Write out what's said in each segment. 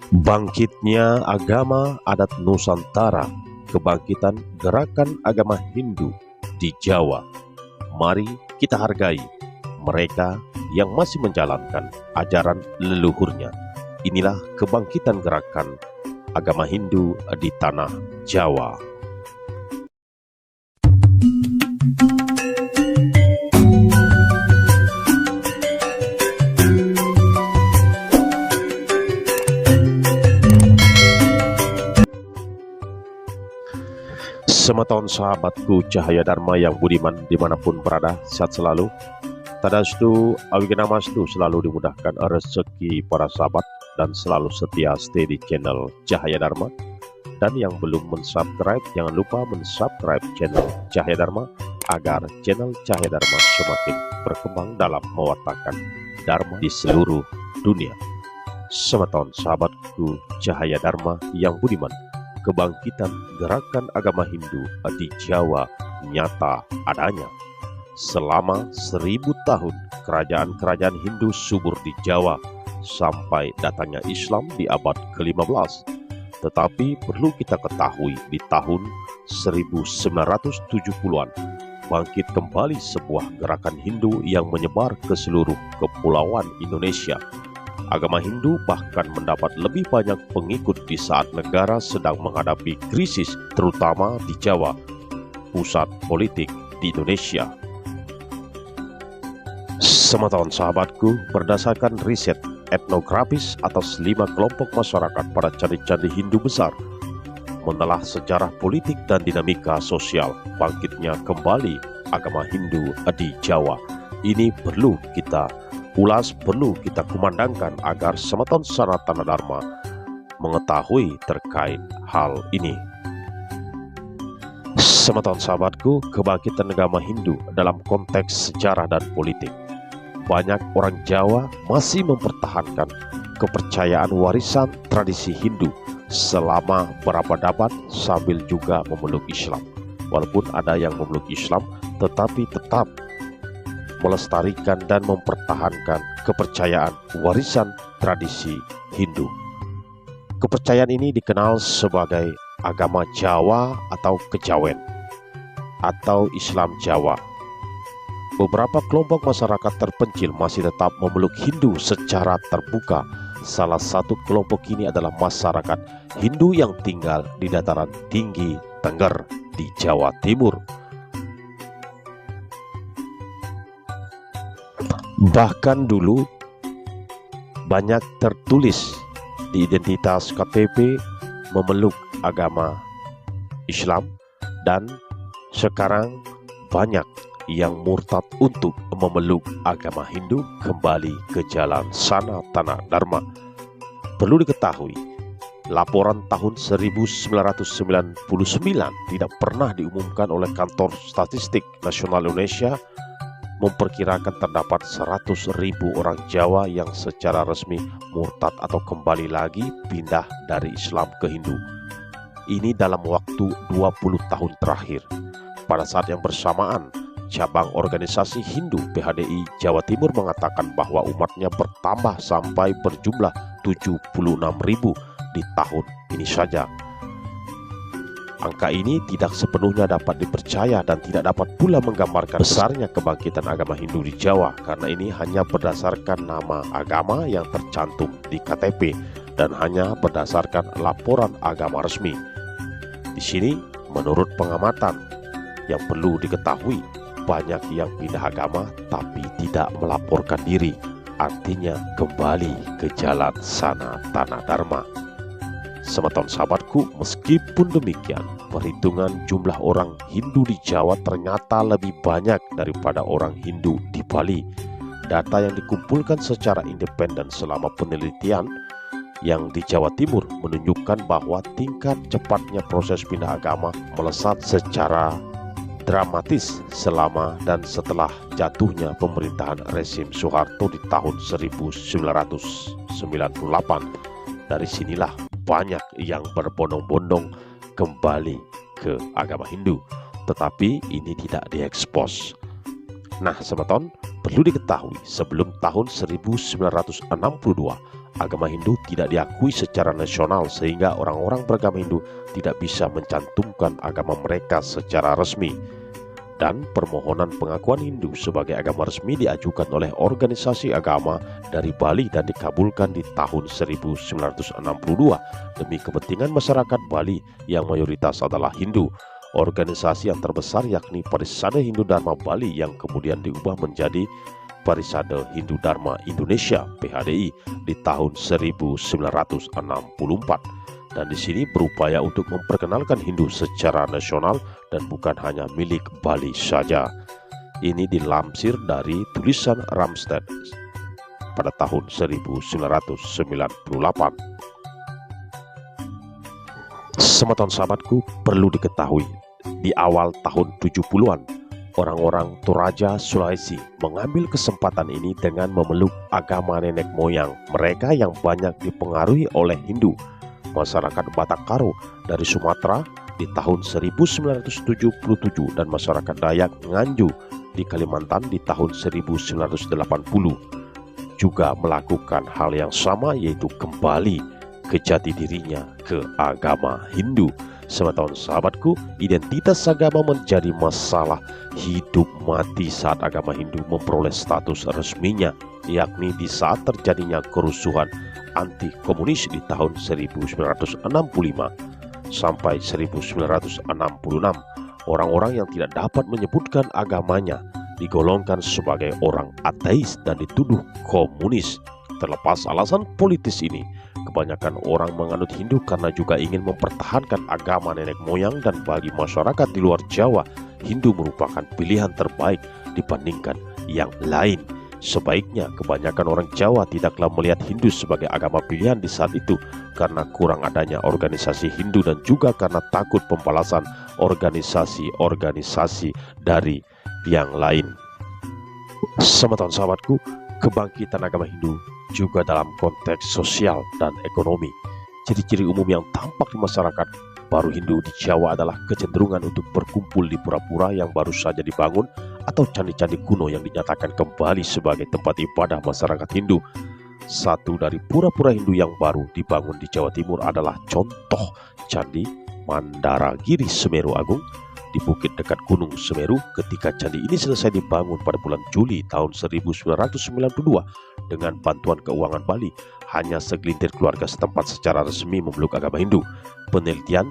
Bangkitnya agama adat Nusantara, kebangkitan gerakan agama Hindu di Jawa. Mari kita hargai mereka yang masih menjalankan ajaran leluhurnya. Inilah kebangkitan gerakan agama Hindu di tanah Jawa. Semeton sahabatku cahaya dharma yang budiman dimanapun berada, sehat selalu. Tadastu awigamastu, selalu dimudahkan rezeki para sahabat dan selalu setia stay di channel Cahaya Dharma. Dan yang belum mensubscribe, jangan lupa mensubscribe channel Cahaya Dharma agar channel Cahaya Dharma semakin berkembang dalam mewartakan Dharma di seluruh dunia. Semeton sahabatku cahaya dharma yang budiman, kebangkitan gerakan agama Hindu di Jawa nyata adanya. Selama 1000 tahun kerajaan-kerajaan Hindu subur di Jawa sampai datangnya Islam di abad ke-15. Tetapi perlu kita ketahui di tahun 1970-an bangkit kembali sebuah gerakan Hindu yang menyebar ke seluruh kepulauan Indonesia. Agama Hindu bahkan mendapat lebih banyak pengikut di saat negara sedang menghadapi krisis, terutama di Jawa, pusat politik di Indonesia. Semeton sahabatku, berdasarkan riset etnografis atas 5 kelompok masyarakat pada candi-candi Hindu besar, menelah sejarah politik dan dinamika sosial bangkitnya kembali agama Hindu di Jawa. Ini perlu kita ulas, perlu kita kumandangkan agar semeton Sanatana Dharma mengetahui terkait hal ini. Semeton sahabatku, kebangkitan agama Hindu dalam konteks sejarah dan politik. Banyak orang Jawa masih mempertahankan kepercayaan warisan tradisi Hindu selama berabad-abad sambil juga memeluk Islam. Walaupun ada yang memeluk Islam, tetapi tetap melestarikan dan mempertahankan kepercayaan warisan tradisi Hindu. Kepercayaan ini dikenal sebagai agama Jawa atau Kejawen atau Islam Jawa. Beberapa kelompok masyarakat terpencil masih tetap memeluk Hindu secara terbuka. Salah satu kelompok ini adalah masyarakat Hindu yang tinggal di dataran tinggi Tengger di Jawa Timur. Bahkan dulu banyak tertulis di identitas KTP memeluk agama Islam, dan sekarang banyak yang murtad untuk memeluk agama Hindu kembali ke jalan Sanatana Dharma. Perlu diketahui, laporan tahun 1999 tidak pernah diumumkan oleh Kantor Statistik Nasional Indonesia memperkirakan terdapat 100.000 orang Jawa yang secara resmi murtad atau kembali lagi pindah dari Islam ke Hindu. Ini dalam waktu 20 tahun terakhir. Pada saat yang bersamaan, cabang organisasi Hindu PHDI Jawa Timur mengatakan bahwa umatnya bertambah sampai berjumlah 76.000 di tahun ini saja. Angka ini tidak sepenuhnya dapat dipercaya dan tidak dapat pula menggambarkan besarnya kebangkitan agama Hindu di Jawa, karena ini hanya berdasarkan nama agama yang tercantum di KTP dan hanya berdasarkan laporan agama resmi. Di sini, menurut pengamatan yang perlu diketahui, banyak yang pindah agama tapi tidak melaporkan diri, artinya kembali ke jalan Sanatana Dharma. Semeton sahabatku, meskipun demikian, perhitungan jumlah orang Hindu di Jawa ternyata lebih banyak daripada orang Hindu di Bali. Data yang dikumpulkan secara independen selama penelitian yang di Jawa Timur menunjukkan bahwa tingkat cepatnya proses pindah agama melesat secara dramatis selama dan setelah jatuhnya pemerintahan rezim Soeharto di tahun 1998. Dari sinilah banyak yang berbondong-bondong kembali ke agama Hindu, tetapi ini tidak diekspos. Nah, semeton, perlu diketahui sebelum tahun 1962 agama Hindu tidak diakui secara nasional sehingga orang-orang beragama Hindu tidak bisa mencantumkan agama mereka secara resmi. Dan permohonan pengakuan Hindu sebagai agama resmi diajukan oleh organisasi agama dari Bali dan dikabulkan di tahun 1962 demi kepentingan masyarakat Bali yang mayoritas adalah Hindu. Organisasi yang terbesar yakni Parisade Hindu Dharma Bali yang kemudian diubah menjadi Parisade Hindu Dharma Indonesia (PHDI) di tahun 1964. Dan di sini berupaya untuk memperkenalkan Hindu secara nasional dan bukan hanya milik Bali saja. Ini dilansir dari tulisan Ramstedt pada tahun 1998. Semeton sahabatku, perlu diketahui, di awal tahun 70-an, orang-orang Toraja Sulawesi mengambil kesempatan ini dengan memeluk agama nenek moyang mereka yang banyak dipengaruhi oleh Hindu. Masyarakat Batak Karo dari Sumatera di tahun 1977 dan masyarakat Dayak Nganjuk di Kalimantan di tahun 1980 juga melakukan hal yang sama, yaitu kembali ke jati dirinya, ke agama Hindu. Semeton sahabatku, identitas agama menjadi masalah hidup mati saat agama Hindu memperoleh status resminya, yakni di saat terjadinya kerusuhan anti komunis di tahun 1965 sampai 1966. Orang-orang yang tidak dapat menyebutkan agamanya digolongkan sebagai orang ateis dan dituduh komunis. Terlepas alasan politis ini, kebanyakan orang menganut Hindu karena juga ingin mempertahankan agama nenek moyang, dan bagi masyarakat di luar Jawa, Hindu merupakan pilihan terbaik dibandingkan yang lain. Sebaiknya kebanyakan orang Jawa tidaklah melihat Hindu sebagai agama pilihan di saat itu karena kurang adanya organisasi Hindu dan juga karena takut pembalasan organisasi-organisasi dari yang lain. Semeton sahabatku, kebangkitan agama Hindu juga dalam konteks sosial dan ekonomi. Ciri-ciri umum yang tampak di masyarakat baru Hindu di Jawa adalah kecenderungan untuk berkumpul di pura-pura yang baru saja dibangun atau candi-candi kuno yang dinyatakan kembali sebagai tempat ibadah masyarakat Hindu. Satu dari pura-pura Hindu yang baru dibangun di Jawa Timur adalah contoh Candi Mandaragiri Semeru Agung di bukit dekat Gunung Semeru. Ketika candi ini selesai dibangun pada bulan Juli tahun 1992 dengan bantuan keuangan Bali, hanya segelintir keluarga setempat secara resmi memeluk agama Hindu. Penelitian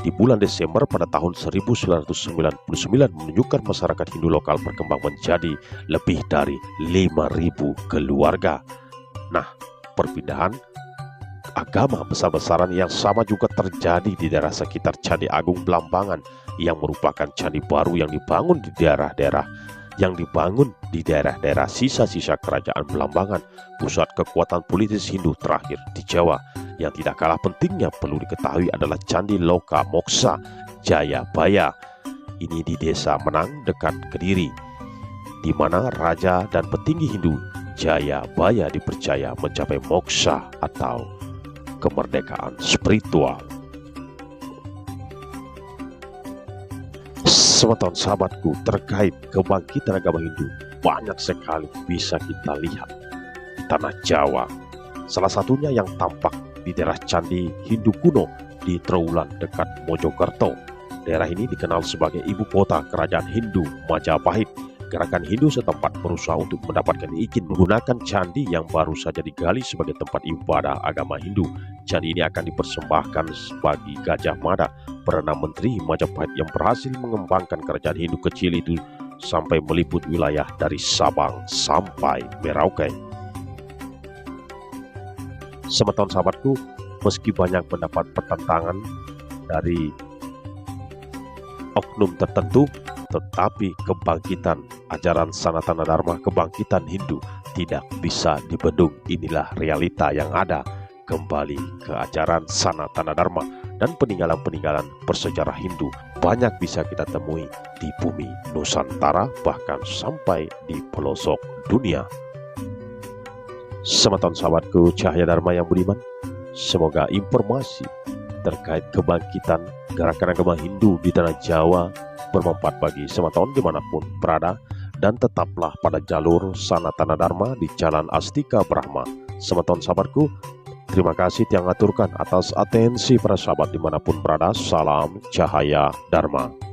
di bulan Desember pada tahun 1999 menunjukkan masyarakat Hindu lokal berkembang menjadi lebih dari 5.000 keluarga. Nah, perpindahan agama besar-besaran yang sama juga terjadi di daerah sekitar Candi Agung Blambangan yang merupakan candi baru yang dibangun di daerah-daerah sisa-sisa kerajaan Blambangan, pusat kekuatan politis Hindu terakhir di Jawa. Yang tidak kalah pentingnya perlu diketahui adalah Candi Loka Moksa Jayabaya. Ini di Desa Menang dekat Kediri, di mana raja dan petinggi Hindu Jayabaya dipercaya mencapai moksa atau kemerdekaan spiritual. Semeton sahabatku, terkait kebangkitan agama Hindu banyak sekali bisa kita lihat di tanah Jawa. Salah satunya yang tampak di daerah Candi Hindu kuno di Trowulan dekat Mojokerto. Daerah ini dikenal sebagai ibu kota kerajaan Hindu Majapahit. Gerakan Hindu setempat berusaha untuk mendapatkan izin menggunakan candi yang baru saja digali sebagai tempat ibadah agama Hindu. Candi ini akan dipersembahkan bagi Gajah Mada, Perdana Menteri Majapahit yang berhasil mengembangkan kerajaan Hindu kecil itu sampai meliput wilayah dari Sabang sampai Merauke. Semeton sahabatku, meski banyak mendapat pertentangan dari oknum tertentu, tetapi kebangkitan ajaran Sanatana Dharma, kebangkitan Hindu tidak bisa dibendung. Inilah realita yang ada. Kembali ke ajaran Sanatana Dharma dan peninggalan-peninggalan bersejarah Hindu banyak bisa kita temui di bumi Nusantara, bahkan sampai di pelosok dunia. Semeton sahabatku cahaya Dharma yang budiman, semoga informasi terkait kebangkitan gerakan agama Hindu di tanah Jawa bermanfaat bagi semeton dimanapun berada, dan tetaplah pada jalur Sanatana Dharma di Jalan Astika Brahma. Semeton sahabatku, terima kasih tiang aturkan atas atensi para sahabat dimanapun berada. Salam Cahaya Dharma.